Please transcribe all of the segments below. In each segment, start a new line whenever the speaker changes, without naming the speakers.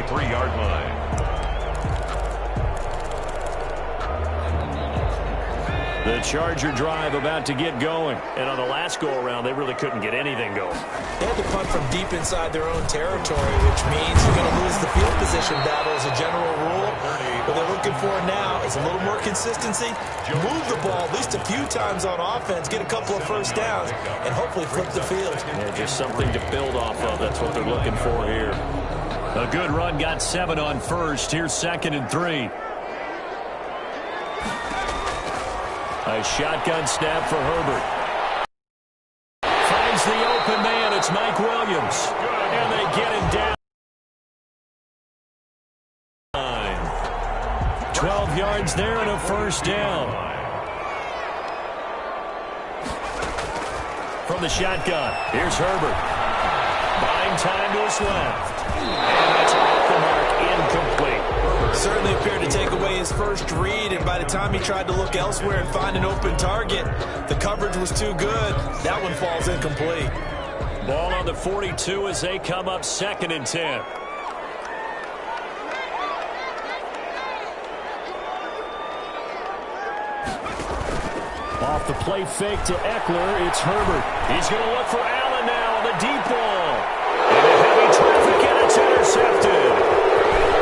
23-yard line.
The Charger drive about to get going. And on the last go-around, they really couldn't get anything going.
They had to punt from deep inside their own territory, which means you're going to lose the field position battle as a general rule. What they're looking for now is a little more consistency, move the ball at least a few times on offense, get a couple of first downs, and hopefully flip the field.
Yeah, just something to build off of. That's what they're looking for here. A good run, got 7 on first. Here's 2nd and 3. A shotgun snap for Herbert. Finds the open man. It's Mike Williams. And they get him down. 12 yards there and a first down. From the shotgun, here's Herbert. Buying time to his left. And that's off the mark, incomplete.
Certainly appeared to take away his first read, and by the time he tried to look elsewhere and find an open target, the coverage was too good. That one falls incomplete.
Ball on the 42 as they come up 2nd and 10. Off the play fake to Eckler, it's Herbert. He's going to look for Allen now on the deep ball. Into heavy traffic, and it's intercepted.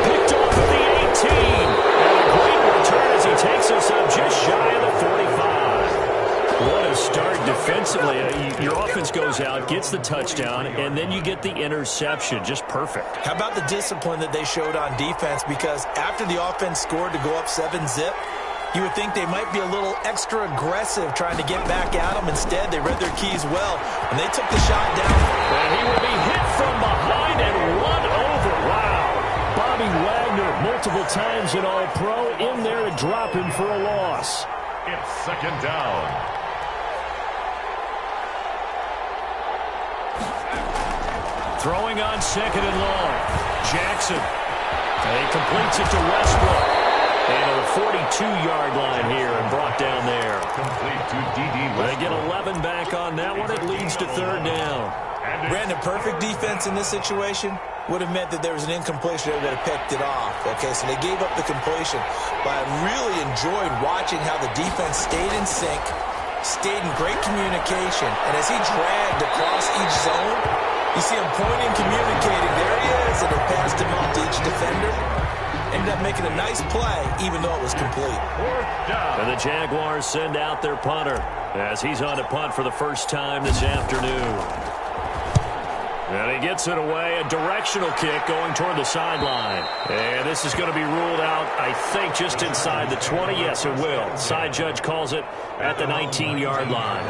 Picked off at the 18. And a great return as he takes us up just shy of the 45. What a start defensively. Your offense goes out, gets the touchdown, and then you get the interception. Just perfect.
How about the discipline that they showed on defense? Because after the offense scored to go up 7-zip, you would think they might be a little extra aggressive trying to get back at them. Instead, they read their keys well, and they took the shot down.
And he will be hit from behind and run over. Wow. Bobby Wagner, multiple times an All-Pro, in there to drop him for a loss.
It's 2nd down.
Throwing on 2nd and long. Jackson. And he completes it to Westbrook. And a 42-yard line here and brought down there.
Complete to D.D.
They get 11 back on that one. It leads to 3rd down.
Brandon, perfect defense in this situation would have meant that there was an incompletion. They would have picked it off. Okay, so they gave up the completion. But I really enjoyed watching how the defense stayed in sync, stayed in great communication. And as he dragged across each zone, you see him pointing, communicating. There he is, and it passed him off to each defender. Ended up making a nice play, even though it was complete.
And the Jaguars send out their punter as he's on to punt for the first time this afternoon. And he gets it away, a directional kick going toward the sideline. And this is going to be ruled out, I think, just inside the 20. Yes, it will. Side judge calls it at the 19-yard line.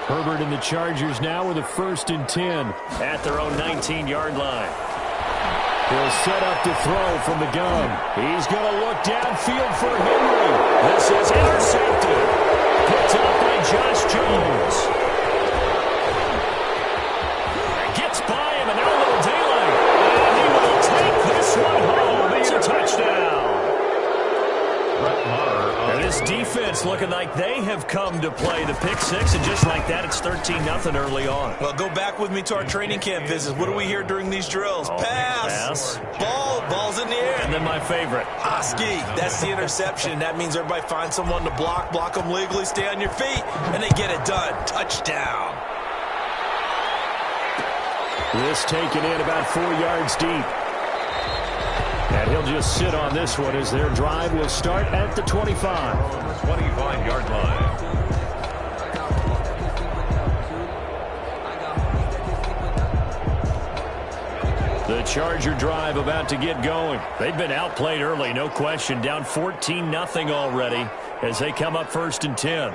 Herbert and the Chargers now with a 1st and 10 at their own 19-yard line. He'll set up to throw from the gun. He's going to look downfield for Henry. This is intercepted. Picked up by Josh Jones. Gets by him, and now a little daylight. And he will take this one home. It's a touchdown. And this defense looking like they have come to play the pick six, and just like that, it's 13-0 early on.
Well, go back with me to our training camp visits. What do we hear during these drills? Pass. Ball's in the air.
And then my favorite.
Husky. That's the interception. That means everybody finds someone to block them legally, stay on your feet, and they get it done. Touchdown.
This taken in about 4 yards deep. And he'll just sit on this one as their drive will start at the 25.
25-yard line.
The Charger drive about to get going. They've been outplayed early, no question. Down 14-0 already as they come up 1st and 10.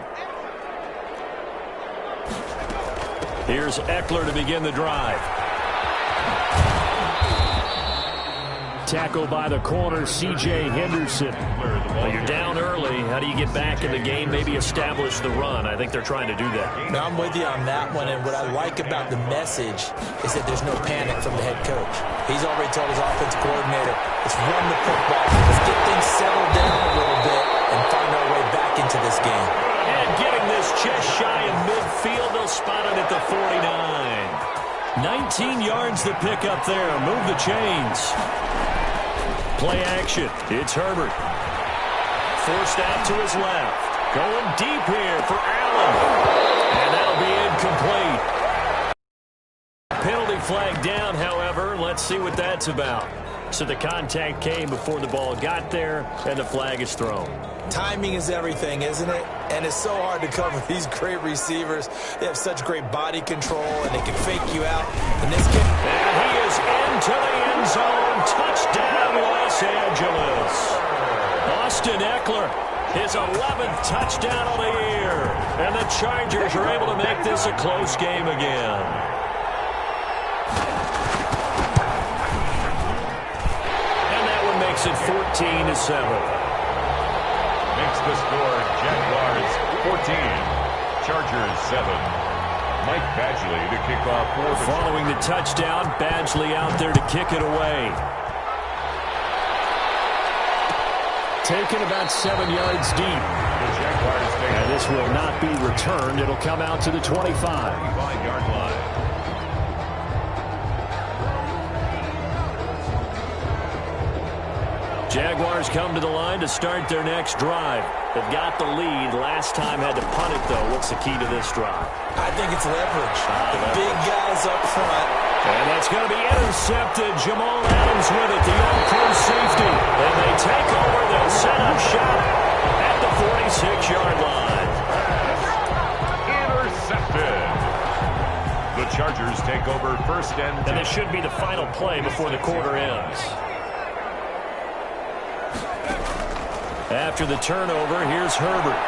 Here's Eckler to begin the drive. Tackle by the corner, C.J. Henderson. Well, you're down early. How do you get back in the game, maybe establish the run? I think they're trying to do that.
Now, I'm with you on that one, and what I like about the message is that there's no panic from the head coach. He's already told his offensive coordinator, let's run the football, let's get things settled down a little bit and find our way back into this game.
And getting this just shy of midfield, they'll spot it at the 49. 19 yards to pick up there. Move the chains. Play action. It's Herbert. Forced out to his left. Going deep here for Allen. And that'll be incomplete. Penalty flag down, however. Let's see what that's about. So the contact came before the ball got there, and the flag is thrown.
Timing is everything, isn't it? And it's so hard to cover these great receivers. They have such great body control, and they can fake you out. In this case,
and he is into the end zone. Touchdown, Los Angeles. Austin Eckler, his 11th touchdown of the year. And the Chargers are able to make this a close game again. Makes it 14-7.
Makes the score Jaguars 14, Chargers 7. Mike Badgley to kick off for the
following the touchdown. Badgley out there to kick it away. Taken about 7 yards deep.
The Jaguars take
and this will not be returned. It'll come out to the 25-yard
line.
Jaguars come to the line to start their next drive. They've got the lead. Last time had to punt it, though. What's the key to this drive?
I think it's leverage. The big guys up front.
And that's going to be intercepted. Jamal Adams with it, the all-pro safety. And they take over. They'll set up shop at the 46-yard line.
Intercepted. The Chargers take over first and 10.
And this should be the final play before the quarter ends. After the turnover, here's Herbert.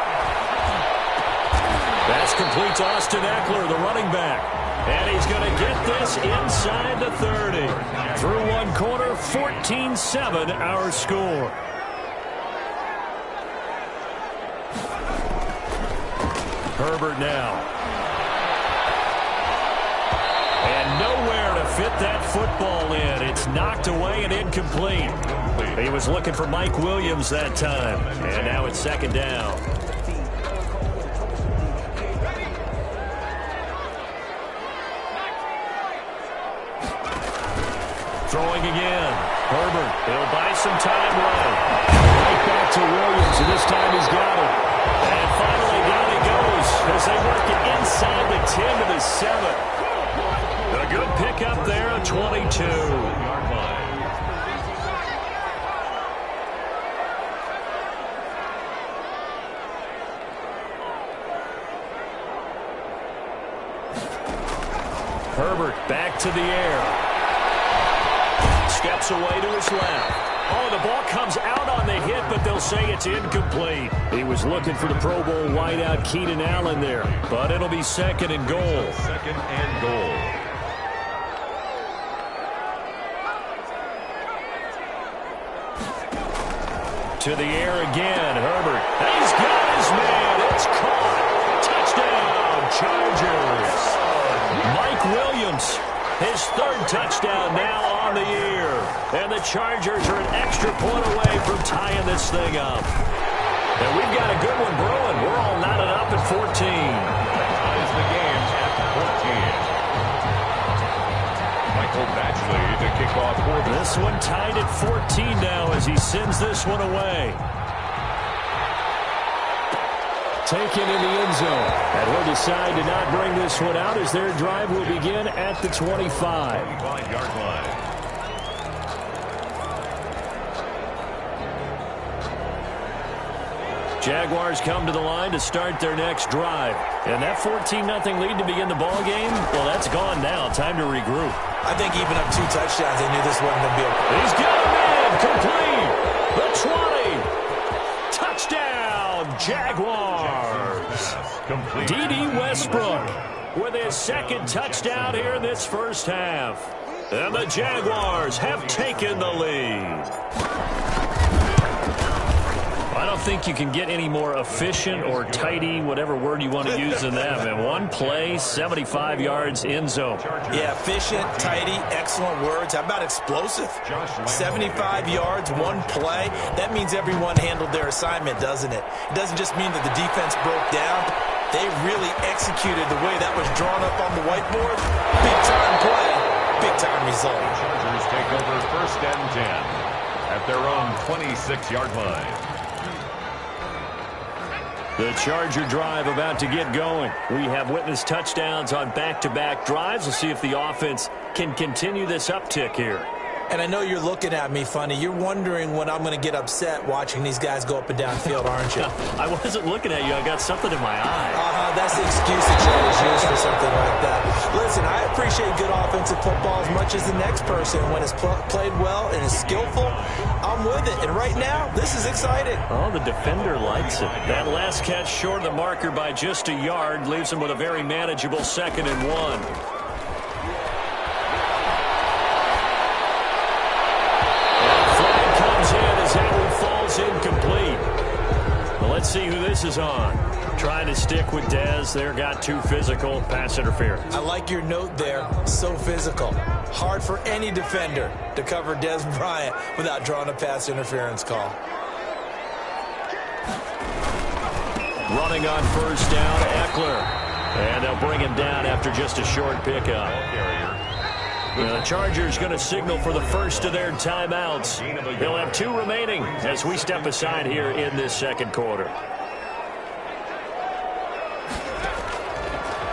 That's complete to Austin Eckler, the running back. And he's going to get this inside the 30. Through one quarter, 14-7 our score. Herbert now. And nowhere to fit that football in. It's knocked away and incomplete. He was looking for Mike Williams that time. And now it's second down. Throwing again. Herbert, he'll buy some time right. Right back to Williams, and this time he's got it. And finally down he goes as they work it inside the 10 to the 7. A good pickup there, a 22-yard line. Herbert back to the air. Steps away to his left. Oh, the ball comes out on the hit, but they'll say it's incomplete. He was looking for the Pro Bowl wideout Keenan Allen there, but it'll be second and goal.
Second and goal.
To the air again, Herbert. He's got his man. It's caught. Touchdown, Chargers. Mike Williams, his third touchdown now on the year. And the Chargers are an extra point away from tying this thing up. And we've got a good one brewing. We're all knotted up at 14.
Ties the game at 14. Michael Badgley to kick off for
this one tied at 14 now as he sends this one away. Taken in the end zone. And he'll decide to not bring this one out as their drive will begin at the 25-yard
line.
Jaguars come to the line to start their next drive. And that 14-0 lead to begin the ball game, well, that's gone now. Time to regroup.
I think even up 2 touchdowns, they knew this wasn't going to be a...
He's got a man. Complete. The 20. Touchdown, Jaguars. D.D. Westbrook with his second touchdown here in this first half. And the Jaguars have taken the lead. I don't think you can get any more efficient or tidy, whatever word you want to use in that. And one play, 75 yards, end zone.
Yeah, efficient, tidy, excellent words. How about explosive? 75 yards, one play. That means everyone handled their assignment, doesn't it? It doesn't just mean that the defense broke down. They really executed the way that was drawn up on the whiteboard. Big-time play, big-time result.
Chargers take over 1st and 10 at their own 26-yard line.
The Charger drive about to get going. We have witnessed touchdowns on back-to-back drives. We'll see if the offense can continue this uptick here.
And I know you're looking at me funny. You're wondering when I'm going to get upset watching these guys go up and down field, aren't you?
I wasn't looking at you. I got something in my eye.
That's the excuse that you always use for something like that. Listen, I appreciate good offensive football as much as the next person. When it's played well and is skillful, I'm with it. And right now, this is exciting.
Oh, the defender likes it. That last catch short of the marker by just a yard leaves him with a very manageable 2nd and 1. Incomplete. Well, let's see who this is on. Trying to stick with Dez. There got too physical. Pass interference.
I like your note there. So physical. Hard for any defender to cover Dez Bryant without drawing a pass interference call.
Running on 1st down, Eckler. And they'll bring him down after just a short pickup. The Chargers going to signal for the first of their timeouts. They'll have 2 remaining as we step aside here in this 2nd quarter.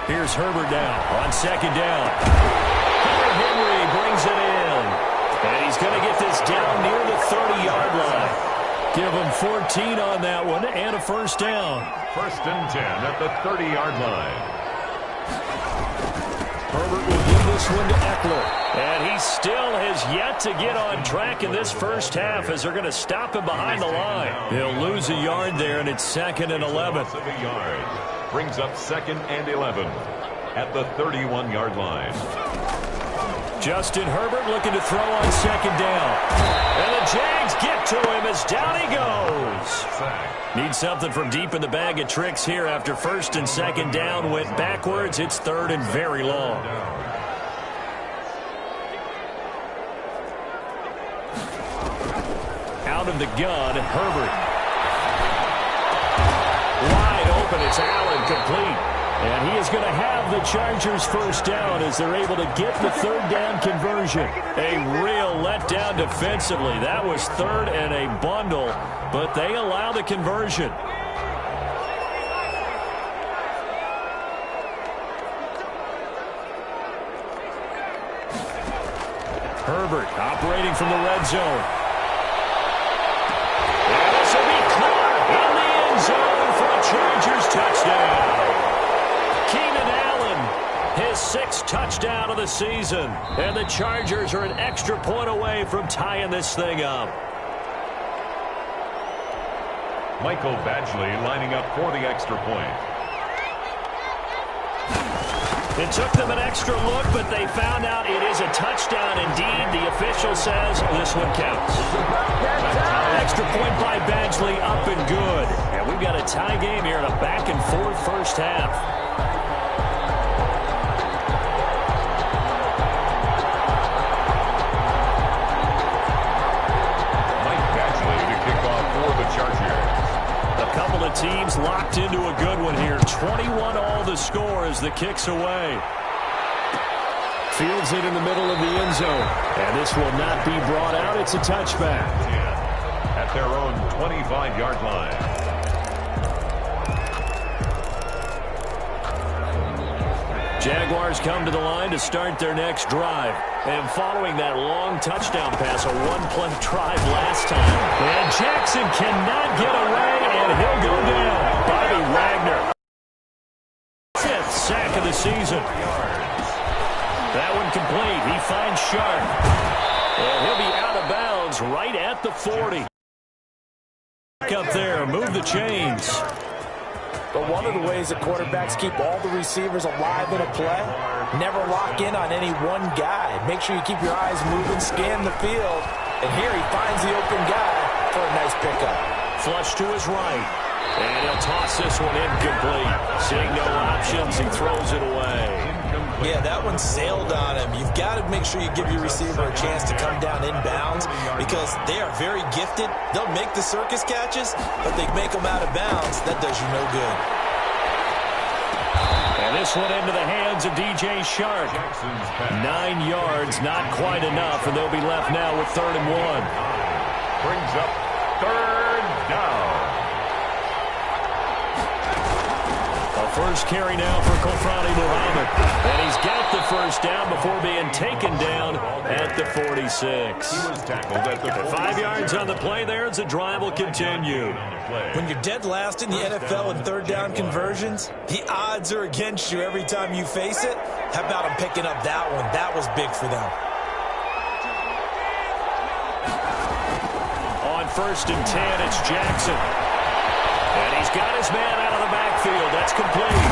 Here's Herbert now on 2nd down. Henry brings it in. And he's going to get this down near the 30-yard line. Give him 14 on that one and a 1st down.
1st and 10 at the 30-yard line.
Herbert will give this one to Eckler. And he still has yet to get on track in this first half as they're going to stop him behind the line. He'll lose a yard there, and it's 2nd and 11.
Brings up 2nd and 11 at the 31-yard line.
Justin Herbert looking to throw on 2nd down. And the Jags get to him as down he goes. Need something from deep in the bag of tricks here after 1st and 2nd down went backwards. It's 3rd and very long. Out of the gun, Herbert. Wide open, it's Allen, complete. And he is going to have the Chargers 1st down as they're able to get the 3rd down conversion. A real letdown defensively. That was 3rd and a bundle, but they allow the conversion. Herbert operating from the red zone. And this will be caught in the end zone for a Chargers touchdown. Keenan Allen, his 6th touchdown of the season. And the Chargers are an extra point away from tying this thing up.
Michael Badgley lining up for the extra point.
It took them an extra look, but they found out it is a touchdown indeed. The official says this one counts. Extra point by Badgley, up and good. And we've got a tie game here in a back-and-forth first half.
Mike Badgley to kick off for the Chargers.
A couple of teams locked into a good one here. 21 all the score as the kick's away. Fields it in the middle of the end zone. And this will not be brought out. It's a touchback.
At their own 25-yard line.
Jaguars come to the line to start their next drive. And following that long touchdown pass, a one-play drive last time. And Jackson cannot get away, and he'll go down. Bobby Wagner. 5th sack of the season. That one complete. He finds Sharp. And he'll be out of bounds right at the 40. Up there, move the chains.
But one of the ways that quarterbacks keep all the receivers alive in a play, never lock in on any one guy. Make sure you keep your eyes moving, scan the field. And here he finds the open guy for a nice pickup.
Flush to his right. And he'll toss this one incomplete. Seeing no options, he throws it away.
Yeah, that one sailed on him. You've got to make sure you give your receiver a chance to come down inbounds because they are very gifted. They'll make the circus catches, but they make them out of bounds. That does you no good.
And this one into the hands of DJ Shark. 9 yards, not quite enough, and they'll be left now with 3rd and 1.
Brings up 3rd down.
A first carry now for Kofrani Muhammad. And he's got the first down before being taken down at the 46.
He was tackled at the
5 yards on the play there as the drive will continue.
When you're dead last in the NFL in 3rd down conversions, the odds are against you every time you face it. How about him picking up that one? That was big for them.
On 1st and 10, it's Jackson. And he's got his man out of the backfield. That's complete.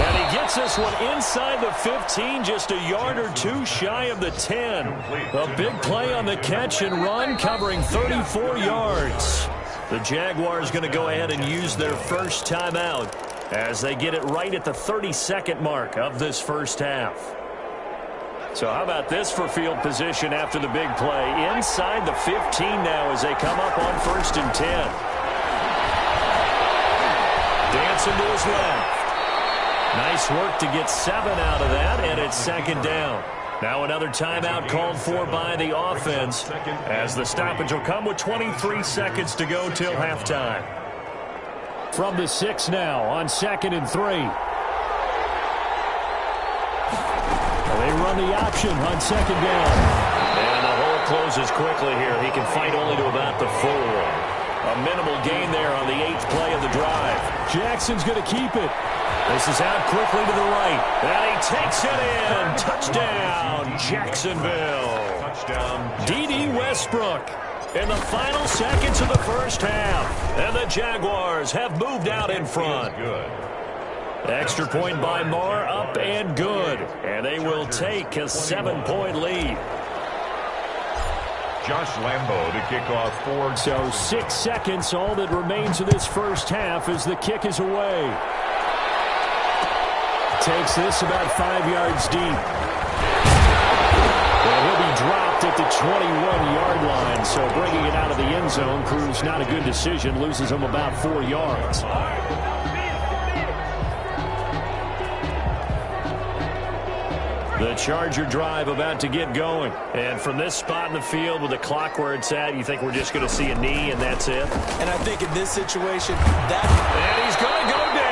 And he gets this one inside the 15, just a yard or two shy of the 10. A big play on the catch and run, covering 34 yards. The Jaguars going to go ahead and use their first timeout as they get it right at the 32nd mark of this first half. So how about this for field position after the big play? Inside the 15 now as they come up on 1st and 10. Dancing to his left. Nice work to get 7 out of that, and it's 2nd down. Now another timeout called for by the offense as the stoppage will come with 23 seconds to go till halftime. From the 6 now on 2nd and 3. They run the option on 2nd down. And the hole closes quickly here. He can fight only to about the 4. A minimal gain there on the 8th play of the drive. Jackson's going to keep it. This is out quickly to the right. And he takes it in. Touchdown, Jacksonville.
Touchdown.
D.D. Westbrook in the final seconds of the first half. And the Jaguars have moved out in front.
Good.
Extra point by Marr, up and good. And they will take a 7-point lead.
Josh Lambo to kick off 4.
So 6 seconds, all that remains of this first half as the kick is away. Takes this about 5 yards deep. Well, he'll be dropped at the 21-yard line, so bringing it out of the end zone proves not a good decision. Loses him about 4 yards. The Charger drive about to get going. And from this spot in the field with the clock where it's at, you think we're just going to see a knee and that's it?
And I think in this situation,
And he's going to go down.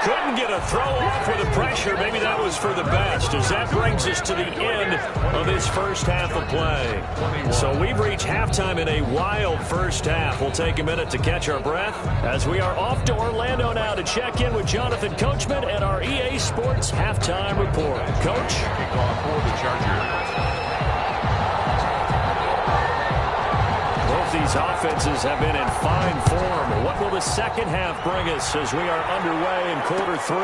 Couldn't get a throw off with the pressure. Maybe that was for the best, as that brings us to the end of this first half of play. So we've reached halftime in a wild first half. We'll take a minute to catch our breath as we are off to Orlando now to check in with Jonathan Coachman and our EA Sports Halftime Report. Coach?
Kickoff for the Chargers.
Both these offenses have been in fine form. What will the second half bring us as we are underway in quarter 3?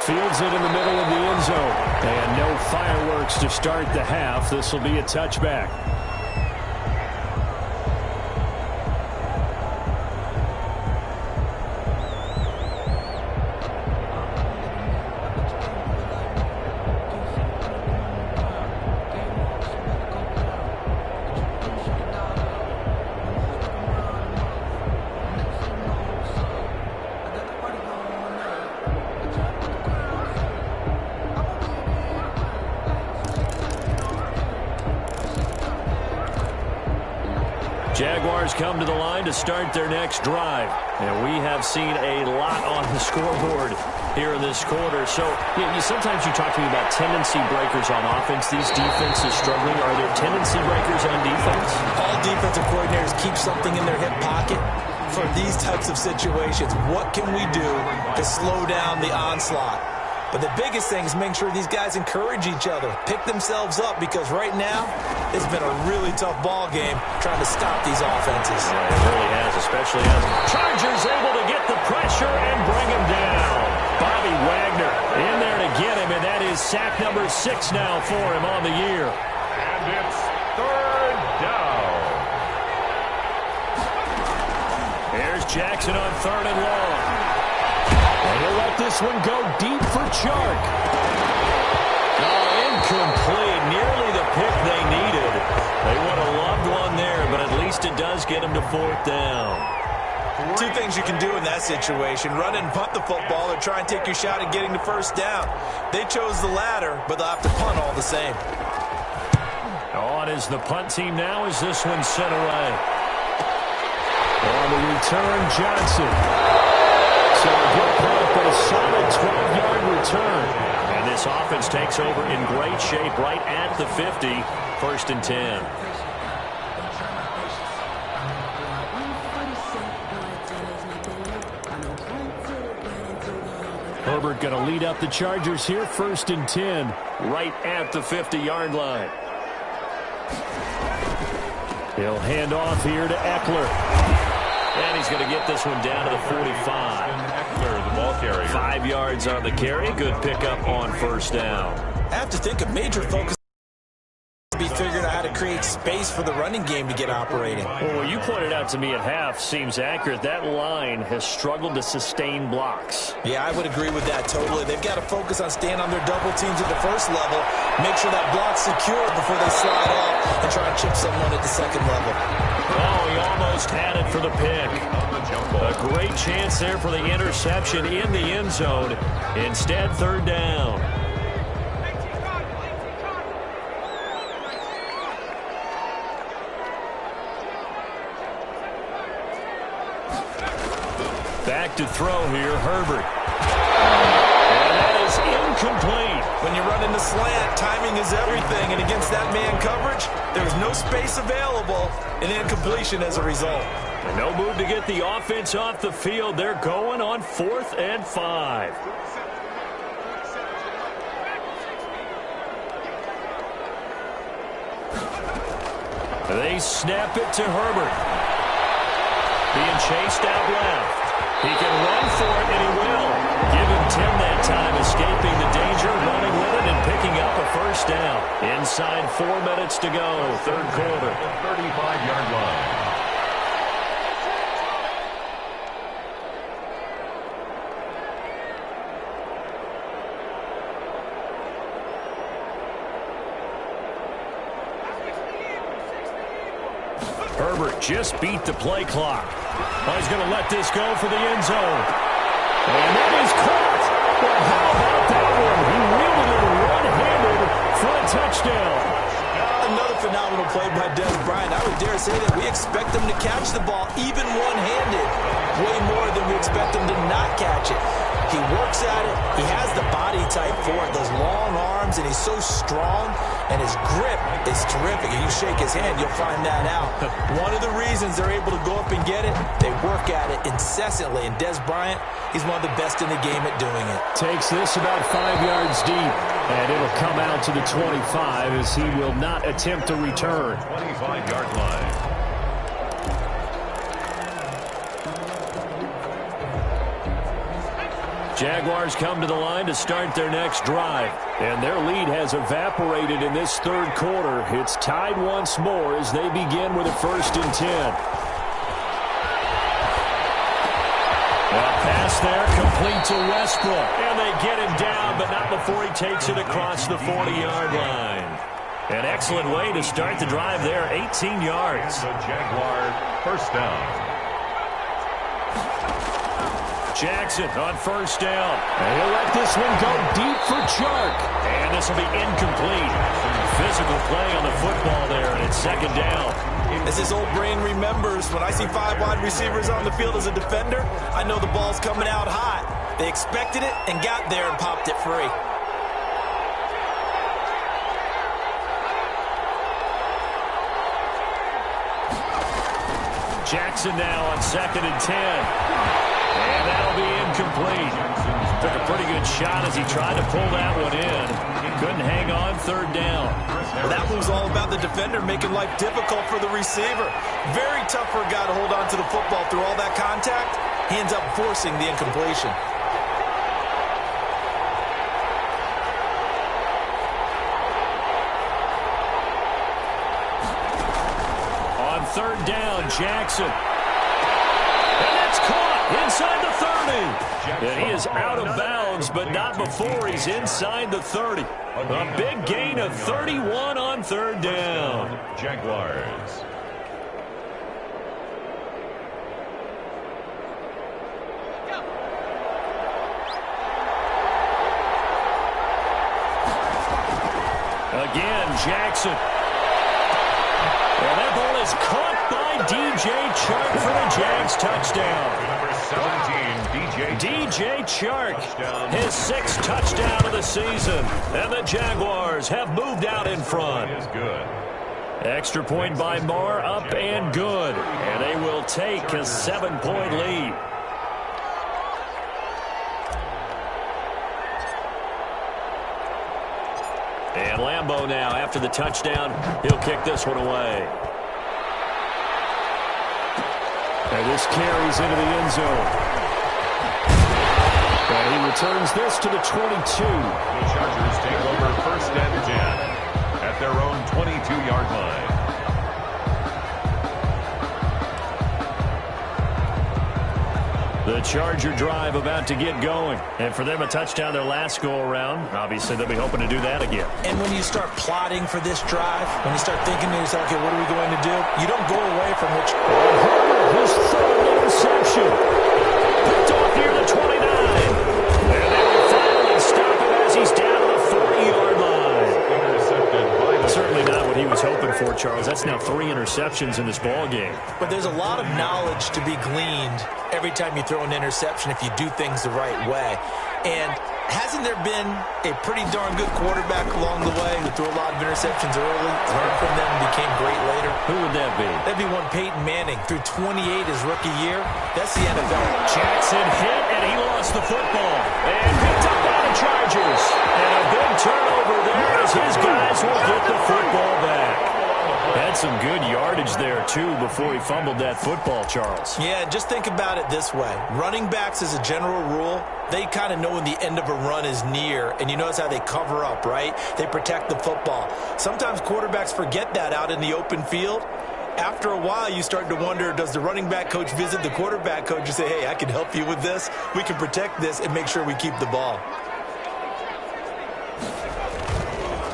Fields it in the middle of the end zone. And no fireworks to start the half. This will be a touchback. Jaguars come to the line to start their next drive. And we have seen a lot on the scoreboard here in this quarter. So, sometimes you talk to me about tendency breakers on offense. These defenses struggling. Are there tendency breakers on defense?
all defensive coordinators keep something in their hip pocket for these types of situations. What can we do to slow down the onslaught? But the biggest thing is making sure these guys encourage each other, pick themselves up, because right now it's been a really tough ball game trying to stop these offenses.
Yeah, it really has, especially as Chargers able to get the pressure and bring him down. Bobby Wagner in there to get him, and that is sack number 6 now for him on the year.
And it's 3rd down.
Here's Jackson on 3rd and long. And he'll let this one go deep for Chark. Oh, incomplete. Nearly the pick they needed. They would have loved one there, but at least it does get him to 4th down.
Two things you can do in that situation: run and punt the football, or try and take your shot at getting the first down. They chose the latter, but they'll have to punt all the same.
On is the punt team now as this one's sent away. On the return, Johnson. So a good punt, but a solid 12-yard return. And this offense takes over in great shape right at the 50, 1st and 10. Herbert going to lead up the Chargers here, 1st and 10, right at the 50-yard line. He'll hand off here to Eckler. And he's going to get this one down to the 45.
Eckler, the ball carrier.
5 yards on the carry. Good pickup on 1st down.
I have to think a major focus be figuring out how to create space for the running game to get operating.
Well, what you pointed out to me at half seems accurate. That line has struggled to sustain blocks.
Yeah, I would agree with that totally. They've got to focus on staying on their double teams at the first level, make sure that block's secure before they slide off and try and chip someone at the second level.
Oh, he almost had it for the pick. A great chance there for the interception in the end zone. Instead, 3rd down. Back to throw here, Herbert. And that is incomplete.
When you run in the slant, timing is everything, and against that man coverage, there's no space available, and incompletion as a result.
And no move to get the offense off the field. They're going on 4th and 5. They snap it to Herbert. Being chased out left. He can run for it, and he will. Give him 10 that time, escaping the danger, running with it, and picking up a 1st down. Inside 4 minutes to go, 3rd quarter.
35-yard line.
Herbert just beat the play clock. Oh, he's going to let this go for the end zone. And that is caught. Well, how about that one? He wielded it one-handed for a touchdown.
Another phenomenal play by Dez Bryant. I would dare say that we expect him to catch the ball even one-handed way more than we expect him to not catch it. He works at it. He has the body type for it, those long arms, and he's so strong, and his grip is terrific. If you shake his hand, you'll find that out. One of the reasons they're able to go up and get it, they work at it incessantly, and Dez Bryant, he's one of the best in the game at doing it.
Takes this about 5 yards deep, and it'll come out to the 25 as he will not attempt to return.
25-yard line.
Jaguars come to the line to start their next drive. And their lead has evaporated in this 3rd quarter. It's tied once more as they begin with a 1st and 10. A pass there complete to Westbrook. And they get him down, but not before he takes it across the 40-yard line. An excellent way to start the drive there, 18 yards.
The Jaguar 1st down.
Jackson on 1st down. And he'll let this one go deep for Chark. And this will be incomplete. Physical play on the football there, and it's 2nd down.
As his old brain remembers, when I see 5 wide receivers on the field as a defender, I know the ball's coming out hot. They expected it and got there and popped it free.
Jackson now on 2nd and 10. And that'll be incomplete. Took a pretty good shot as he tried to pull that one in. Couldn't hang on, 3rd down.
Well, that move's all about the defender making life difficult for the receiver. Very tough for a guy to hold on to the football through all that contact. He ends up forcing the incompletion.
On 3rd down, Jackson. And that's caught inside the 30. And he is out of bounds, but not before he's inside the 30. A big gain of 31 on 3rd down.
Jaguars.
again. Jackson. And that ball is caught by DJ Chark for the Jags touchdown.
Number 17,
DJ Chark, his 6th touchdown of the season. And the Jaguars have moved out in front.
Is good.
Extra point by Marr, up and good. And they will take a 7-point lead. And Lambeau now, after the touchdown, he'll kick this one away. And this carries into the end zone. And he returns this to the 22.
The Chargers take over 1st and 10 at their own 22-yard line.
The Charger drive about to get going. And for them, a touchdown their last go-around. Obviously, they'll be hoping to do that again.
And when you start plotting for this drive, when you start thinking to yourself, okay, what are we going to do? You don't go away from which...
His third interception. Picked off near the 29. And they will finally stop him as he's down to the 40-yard line. Certainly not what he was hoping for, Charles. That's now 3 interceptions in this ball game.
But there's a lot of knowledge to be gleaned every time you throw an interception if you do things the right way. And hasn't there been a pretty darn good quarterback along the way who threw a lot of interceptions early, learned from them, and became great later?
Who would that be?
That'd be one Peyton Manning. Threw 28 his rookie year. That's the NFL.
Jackson hit, and he lost the football. And picked up by the Chargers. And a big turnover there as his guys will get the football back. Had some good yardage there, too, before he fumbled that football, Charles.
Yeah, just think about it this way. Running backs, as a general rule, they kind of know when the end of a run is near, and you notice how they cover up, right? They protect the football. Sometimes quarterbacks forget that out in the open field. After a while, you start to wonder, does the running back coach visit the quarterback coach and say, hey, I can help you with this? We can protect this and make sure we keep the ball.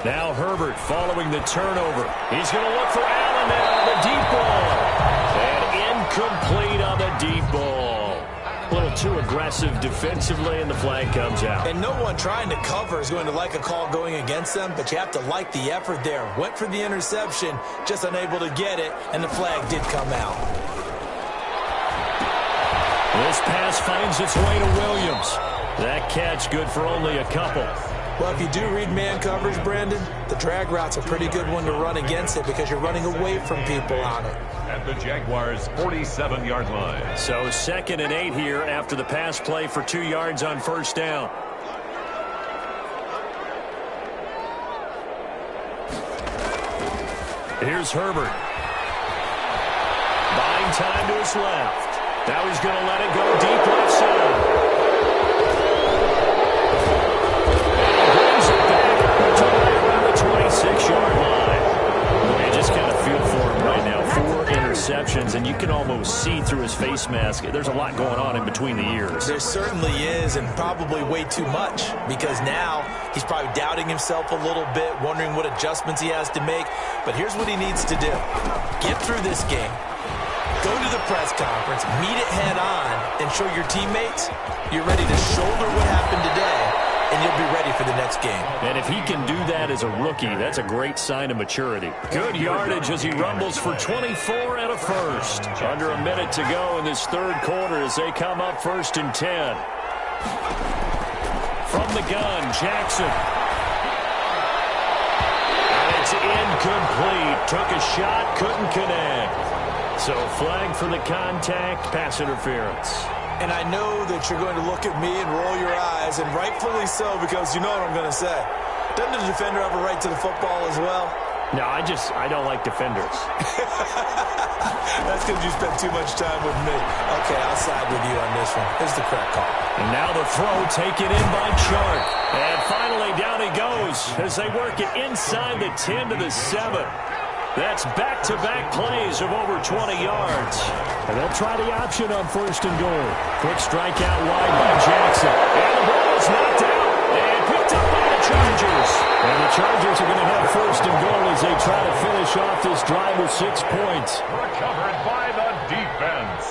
Now Herbert following the turnover. He's going to look for Allen now, the deep ball. And incomplete on the deep ball. A little too aggressive defensively, and the flag comes out.
And no one trying to cover is going to like a call going against them, but you have to like the effort there. Went for the interception, just unable to get it, and the flag did come out.
This pass finds its way to Williams. That catch good for only a couple.
Well, if you do read man coverage, Brandon, the drag route's a pretty good one to run against it because you're running away from people on it.
At the Jaguars' 47-yard line.
So 2nd and 8 here after the pass play for 2 yards on 1st down. Here's Herbert. Buying time to his left. Now he's going to let it go deep left side. To right around the 26-yard line. You just kind of feel for him right now. 4 interceptions, and you can almost see through his face mask. There's a lot going on in between the ears.
There certainly is, and probably way too much, because now he's probably doubting himself a little bit, wondering what adjustments he has to make. But here's what he needs to do. Get through this game. Go to the press conference, meet it head on, and show your teammates you're ready to shoulder what happened today, and you'll be ready for the next game.
And if he can do that as a rookie, that's a great sign of maturity. Good yardage as he rumbles for 24 and a first. Under a minute to go in this 3rd quarter as they come up 1st and 10. From the gun, Jackson. And it's incomplete. Took a shot, couldn't connect. So flag for the contact, pass interference.
And I know that you're going to look at me and roll your eyes, and rightfully so, because you know what I'm going to say. Doesn't the defender have a right to the football as well?
No, I don't like defenders.
That's because you spent too much time with me. Okay, I'll side with you on this one. Here's the correct call.
And now the throw taken in by Chark. And finally down he goes as they work it inside the 10 to the 7. That's back-to-back plays of over 20 yards. And they'll try the option on 1st and goal. Quick strike out wide by Jackson. And the ball is knocked out and picked up by the Chargers. And the Chargers are going to have 1st and goal as they try to finish off this drive with 6 points.
Recovered by the defense.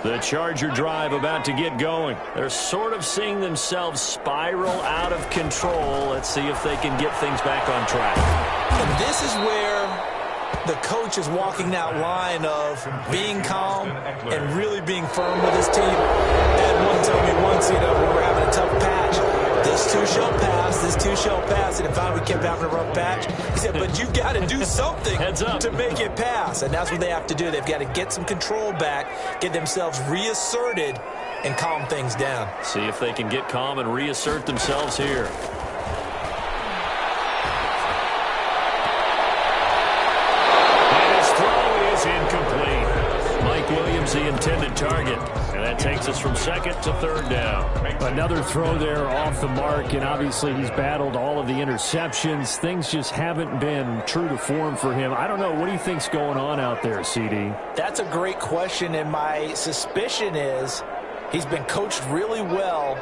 The Charger drive about to get going. They're sort of seeing themselves spiral out of control. Let's see if they can get things back on track.
And this is where the coach is walking that line of being calm and really being firm with his team. Ed one told me once, when we're having a tough patch, this too shall pass, this too shall pass. And if we kept having a rough patch, he said, but you've got to do something to make it pass. And that's what they have to do. They've got to get some control back, get themselves reasserted, and calm things down.
See if they can get calm and reassert themselves here. Incomplete. Mike Williams, the intended target. And that takes us from second to third down.
Another throw there off the mark, and obviously he's battled all of the interceptions. Things just haven't been true to form for him. I don't know. What do you think's going on out there, CD?
That's a great question, and my suspicion is he's been coached really well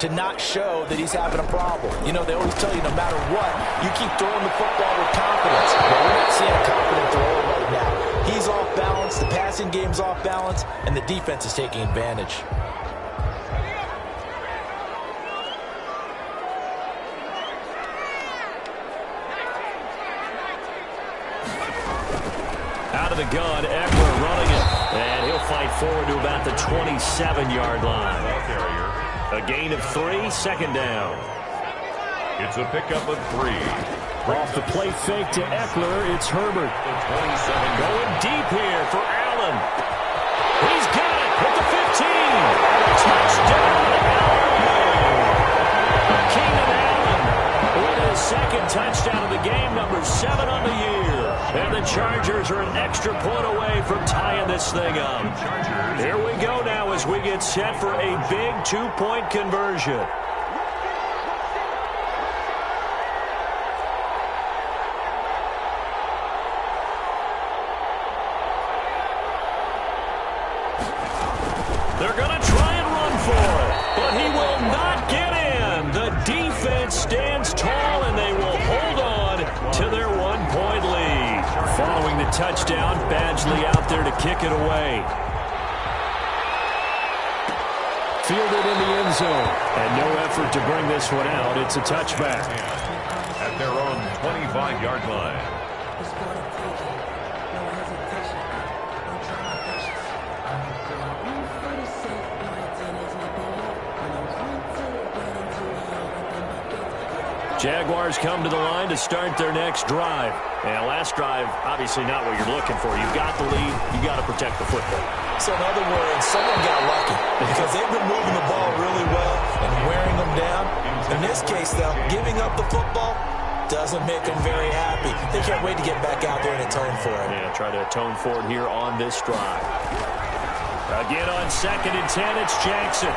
to not show that he's having a problem. They always tell you no matter what, you keep throwing the football with confidence. But we're not seeing a confident thrower right now. He's off balance, the passing game's off balance, and the defense is taking advantage.
Out of the gun, Eckler running it. And he'll fight forward to about the 27-yard line. A gain of 3, second down.
It's a pickup of 3.
Off the play fake to Eckler, it's Herbert.
Going deep here for Allen. He's got it at the 15. Touchdown, Allen. Keenan Allen with his second touchdown of the game, number 7 on the year. And the Chargers are an extra point away from tying this thing up. Here we go now as we get set for a big 2-point conversion. They're going to try and run for it, but he will not get in. The defense stands tall, and they will hold on to their 1-point lead. Following the touchdown, Badgley out there to kick it away. Fielded in the end zone, and no effort to bring this one out. It's a touchback.
At their own 25-yard line.
Jaguars come to the line to start their next drive. And last drive, obviously not what you're looking for. You've got the lead. You've got to protect the football.
So in other words, someone got lucky because they've been moving the ball really well and wearing them down. In this case, though, giving up the football doesn't make them very happy. They can't wait to get back out there and atone for it.
Yeah, try to atone for it here on this drive. Again on 2nd and 10, it's Jackson.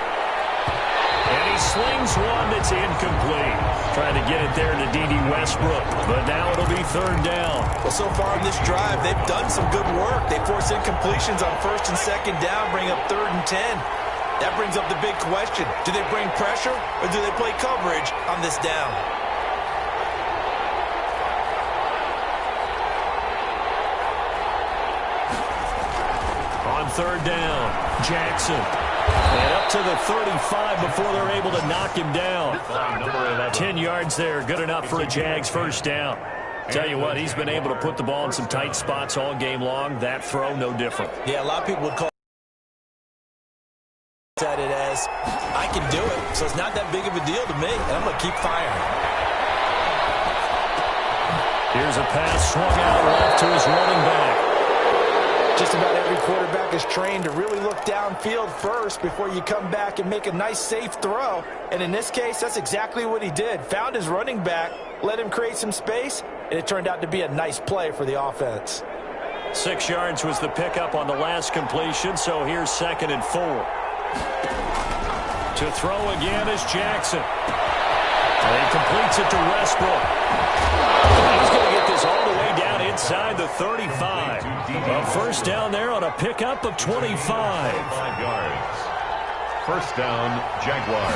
And he slings one that's incomplete. Trying to get it there to D.D. Westbrook. But now it'll be third down.
Well, so far in this drive, they've done some good work. They force incompletions on 1st and 2nd down, bring up 3rd and 10. That brings up the big question. Do they bring pressure or do they play coverage on this down?
On 3rd down, Jackson. And up to the 35 before they're able to knock him down. 10 yards there, good enough for a Jags first down. Tell you what, he's been able to put the ball in some tight spots all game long. That throw, no different.
Yeah, a lot of people would call it as, I can do it, so it's not that big of a deal to me, and I'm going to keep firing.
Here's a pass swung out left to his running back.
Just about every quarterback is trained to really look downfield first before you come back and make a nice, safe throw. And in this case, that's exactly what he did. Found his running back, let him create some space, and it turned out to be a nice play for the offense.
6 yards was the pickup on the last completion, so here's 2nd and 4. To throw again is Jackson. And he completes it to Westbrook. He's going to get this all the way down inside the 35. A first down there on a pickup of 25.
5 yards. First down, Jaguars.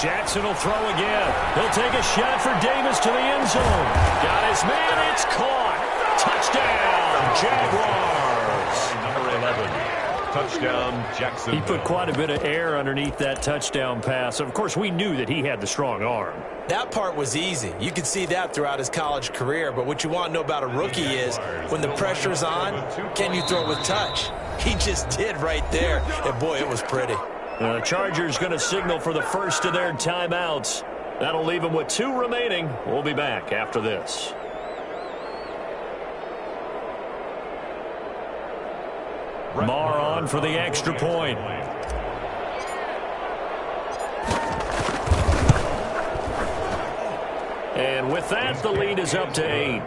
Jackson will throw again. He'll take a shot for Davis to the end zone. Got his man. It's caught. Touchdown, Jaguars.
Number 11. Touchdown, Jacksonville.
He put quite a bit of air underneath that touchdown pass. Of course, we knew that he had the strong arm.
That part was easy. You could see that throughout his college career. But what you want to know about a rookie is when the pressure's on, can you throw it with touch? He just did right there. And, boy, it was pretty.
The Chargers going to signal for the first of their timeouts. That'll leave them with 2 remaining. We'll be back after this.
Marr on for the extra point.
And with that, the lead is up to 8.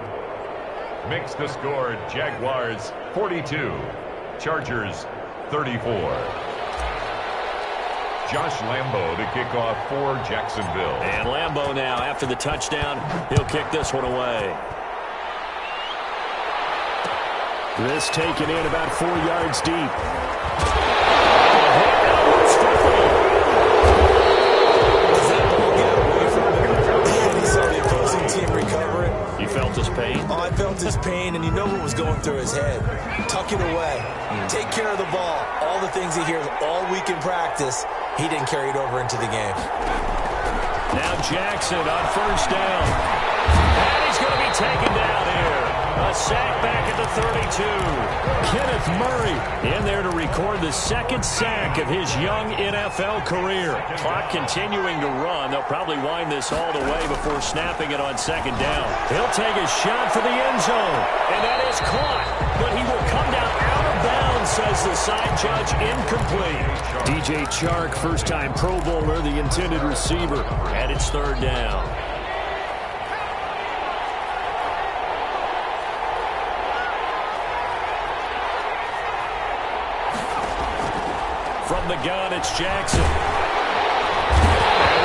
Makes the score Jaguars 42, Chargers 34. Josh Lambo to kick off for Jacksonville.
And Lambo now, after the touchdown, he'll kick this one away.
This taken in about 4 yards deep.
He saw the opposing team recover it.
You felt his pain?
Oh, I felt his pain, and you know what was going through his head. Tuck it away. Take care of the ball. All the things he hears all week in practice, he didn't carry it over into the game.
Now Jackson on first down. And he's going to be taken down here. A sack back at the 32.
Kenneth Murray
in there to record the second sack of his young NFL career. Clock continuing to run. They'll probably wind this all the way before snapping it on second down.
He'll take a shot for the end zone.
And that is caught. But he will come down out of bounds, says the side judge. Incomplete.
DJ Chark, first-time Pro Bowler, the intended receiver.
And it's third down. From the gun, it's Jackson. And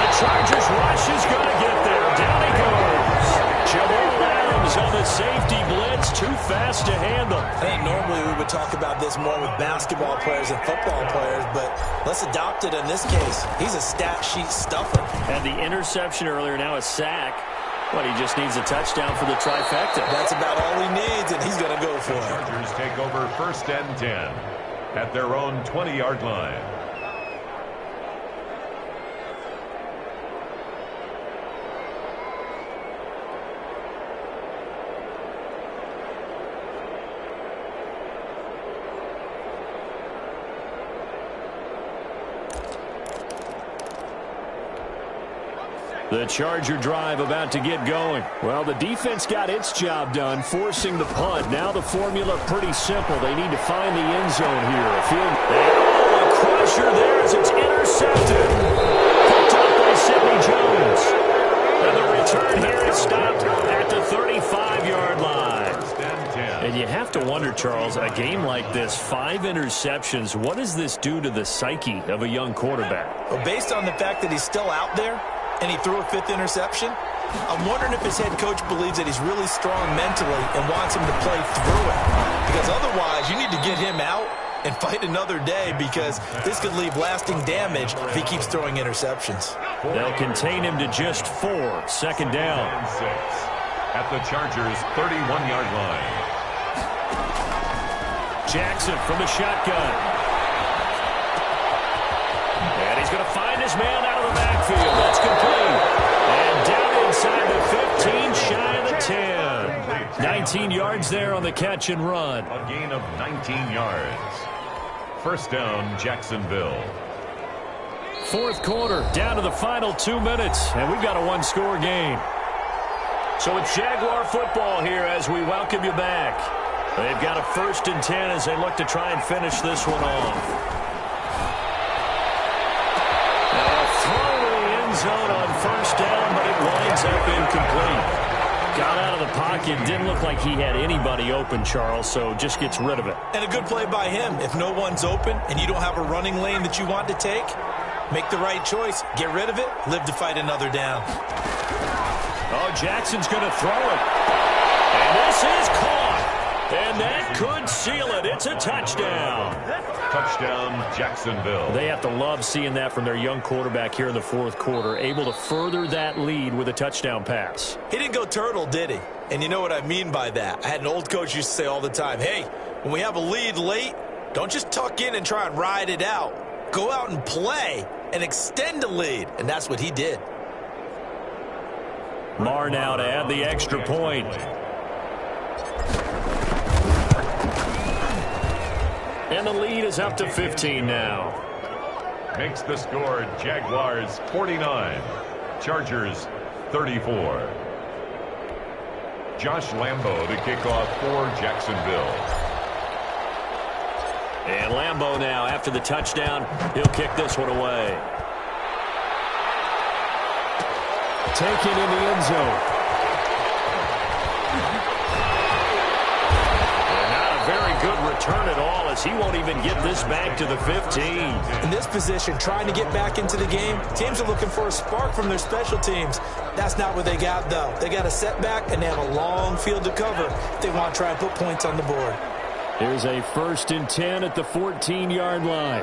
the Chargers rush is going to get there. Down he goes. Jamal Adams on the safety blitz. Too fast to handle.
I think normally we would talk about this more with basketball players and football players, but let's adopt it in this case. He's a stat sheet stuffer.
And the interception earlier, now a sack. But he just needs a touchdown for the trifecta.
That's about all he needs, and he's going to go for it.
Chargers take over first and 10 at their own 20-yard line.
The Charger drive about to get going. Well, the defense got its job done, forcing the punt. Now the formula pretty simple. They need to find the end zone here.
A crusher there as it's intercepted. Picked up by Sidney Jones. And the return here is stopped at the 35-yard line.
And you have to wonder, Charles, a game like this, 5 interceptions, what does this do to the psyche of a young quarterback?
Well, based on the fact that he's still out there, and he threw a 5th interception, I'm wondering if his head coach believes that he's really strong mentally and wants him to play through it. Because otherwise, you need to get him out and fight another day, because this could leave lasting damage if he keeps throwing interceptions.
They'll contain him to just 4. Second down.
6 at the Chargers' 31-yard line.
Jackson from the shotgun.
And he's going to find his man out of the backfield. That's complete. And down inside the 15, shy of the 10.
19 yards there on the catch and run.
A gain of 19 yards. First down, Jacksonville.
Fourth quarter, down to the final 2 minutes, and we've got a 1-score game.
So it's Jaguar football here as we welcome you back. They've got a 1st and 10 as they look to try and finish this one off. Zone on first down, but it winds up incomplete.
Got out of the pocket. Didn't look like he had anybody open, Charles, so just gets rid of it.
And a good play by him. If no one's open and you don't have a running lane that you want to take, make the right choice. Get rid of it. Live to fight another down.
Oh, Jackson's going to throw it.
And this is caught. And that could seal it. It's a touchdown.
Touchdown, Jacksonville.
They have to love seeing that from their young quarterback here in the fourth quarter, able to further that lead with a touchdown pass.
He didn't go turtle, did he? And you know what I mean by that. I had an old coach used to say all the time, hey, when we have a lead late, Don't just tuck in and try and ride it out. Go out and play and extend the lead, and that's what he did.
Marr now to add the extra point. And the lead is up to 15 now.
Makes the score Jaguars 49, Chargers 34. Josh Lambo to kick off for Jacksonville.
And Lambo now, after the touchdown, he'll kick this one away.
Taken in the end zone.
And not a very good return at all, as he won't even get this back to the 15.
In this position, trying to get back into the game, teams are looking for a spark from their special teams. That's not what they got, though. They got a setback, and they have a long field to cover if they want to try and put points on the board.
Here's a 1st and 10 at the 14-yard line.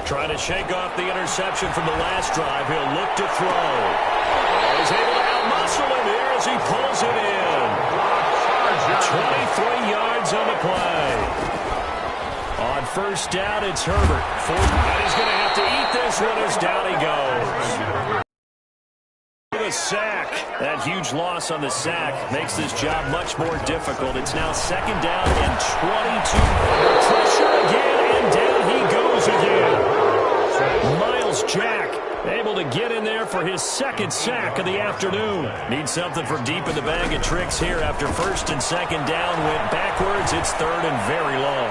Trying to shake off the interception from the last drive. He'll look to throw. Oh, he's able to outmuscle him here as he pulls it in. 23 yards on the play. On 1st down, it's Herbert. And he's going to have to eat this one as down he goes. The sack. That huge loss on the sack makes this job much more difficult. It's now 2nd down and 22. Pressure again, and down he goes again. Miles Jack able to get in there for his 2nd sack of the afternoon. Needs something from deep in the bag of tricks here after 1st and 2nd down. Went backwards. It's 3rd and very long.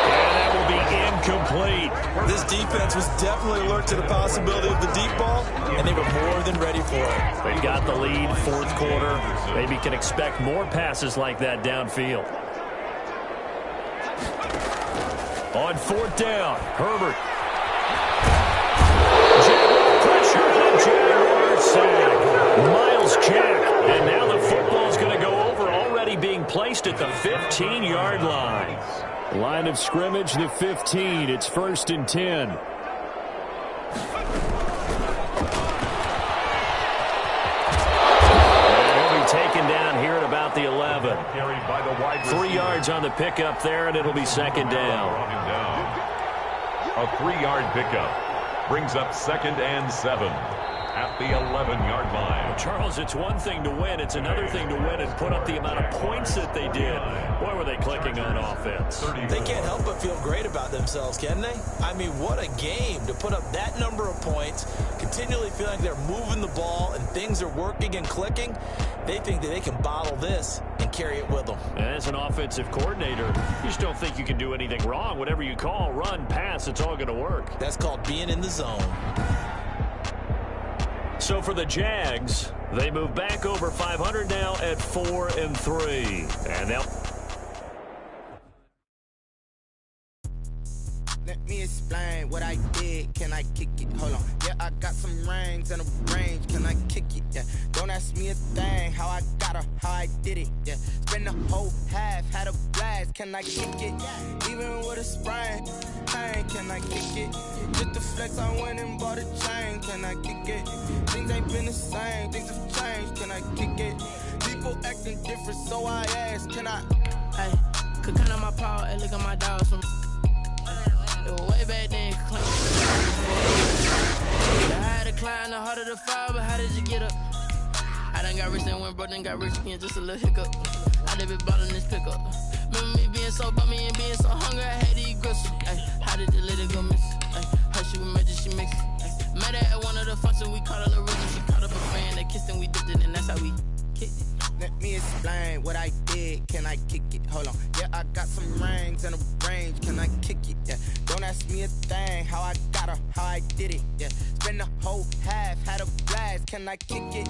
And that will be incomplete.
This defense was definitely alert to the possibility of the deep ball, and they were more than ready for it.
They got the lead, 4th quarter. Maybe can expect more passes like that downfield. On 4th down, Herbert. Jaguar pressure and a Jaguar sack. Miles Jack. And now the football's going to go over, already being placed at the 15-yard line.
Line of scrimmage, the 15. It's 1st and 10.
And he'll be taken down here at about the 11. 3 yards on the pickup there, and it'll be 2nd down.
A 3-yard pickup brings up 2nd and 7 at the 11-yard line.
Charles, it's one thing to win. It's another thing to win and put up the amount of points that they did. Boy, were they clicking on offense.
They can't help but feel great about themselves, can they? I mean, what a game to put up that number of points, continually feeling like they're moving the ball and things are working and clicking. They think that they can bottle this and carry it with them.
And as an offensive coordinator, you just don't think you can do anything wrong. Whatever you call, run, pass, it's all going to work.
That's called being in the zone.
So for the Jags, they move back over 500 now at 4-3. And they'll...
Let me explain what I did. Can I kick it? Hold on. Yeah, I got some rings and a range. Can I kick it? Yeah. Don't ask me a thing. How I got her, how I did it. Yeah. Spend the whole half, had a blast. Can I kick it? Even with a sprain. Hey, can I kick it? Just the flex, I went and bought a chain. Can I kick it? Things ain't been the same. Things have changed. Can I kick it? People acting different, so I asked. Can I?
Hey, could count on my power and look at my dogs from. It was way back then, claim. The higher the climb, the harder the fall, but how did you get up? I done got rich and went broke, then got rich again, just a little hiccup. I done been bought in this pickup. Remember me being so bummy and being so hungry, I had to eat gristle. Ay, how did the lady go miss? Ay, her she was major, she mixed. Met her at one of the functions, we caught her Larissa. She caught up a fan that kissed and we dipped it, and that's how we kicked it.
Let me explain what I did. Can I kick it? Hold on. Yeah, I got some rings and a range. Can I kick it? Yeah. Don't ask me a thing. How I got her, how I did it. Yeah. Spend the whole half, had a blast. Can I kick it?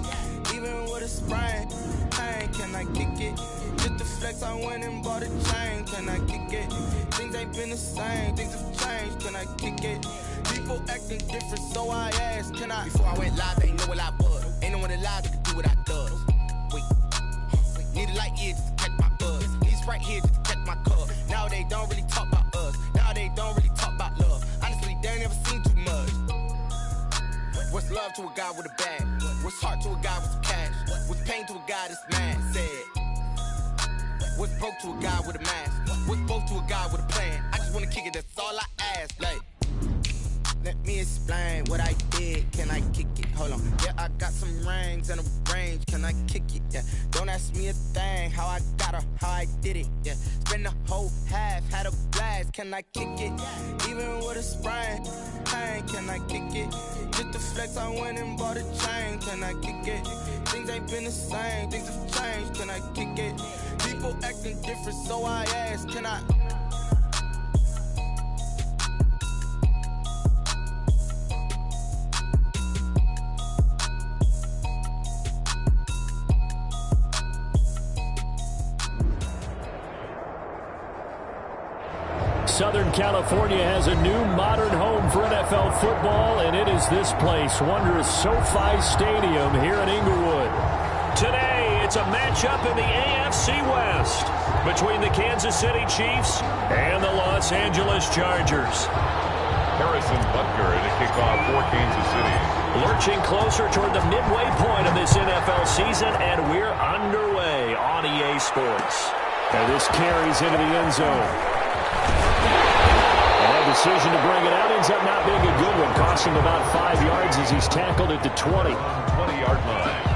Even with a sprain. Hey, can I kick it? Just the flex, I went and bought a chain. Can I kick it? Things ain't been the same. Things have changed. Can I kick it? People acting different, so I asked. Can I? Before I went live, they know what I was. Ain't no one alive that could do what I does. Wait. Need a light year just to catch to a guy with a bag? What's heart to a guy with some cash? What's pain to a guy that's mad? Said. What's broke to a guy with a mask? What's broke to a guy with a plan? I just wanna kick it, that's all I ask. Like, let me explain what I did. Can I kick it? Hold on. Yeah, I got some rings and a range. Can I kick it? Yeah. Don't ask me a thing. How I got her, how I did it. Yeah. Spend the whole half, had a blast. Can I kick it? Even with a sprain. Pain, can I kick it? Just to flex, I went and bought a chain. Can I kick it? Things ain't been the same. Things have changed. Can I kick it? People acting different, so I ask. Can I?
Southern California has a new modern home for NFL football, and it is this place, wondrous SoFi Stadium here in Inglewood.
Today, it's a matchup in the AFC West between the Kansas City Chiefs and the Los Angeles Chargers.
Harrison Butker in a kickoff for Kansas City.
Lurching closer toward the midway point of this NFL season, and we're underway on EA Sports.
And this carries into the end zone. And that decision to bring it out ends up not being a good one, costing about 5 yards as he's tackled at the 20.
20-yard line.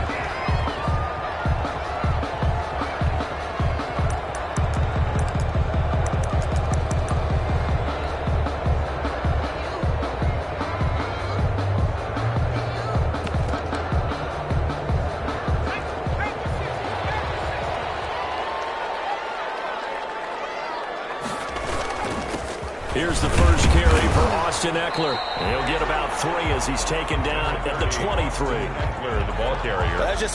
Here's the first carry for Austin Eckler. He'll get about 3 as he's taken down at the 23.
Eckler, the ball carrier.
That's just a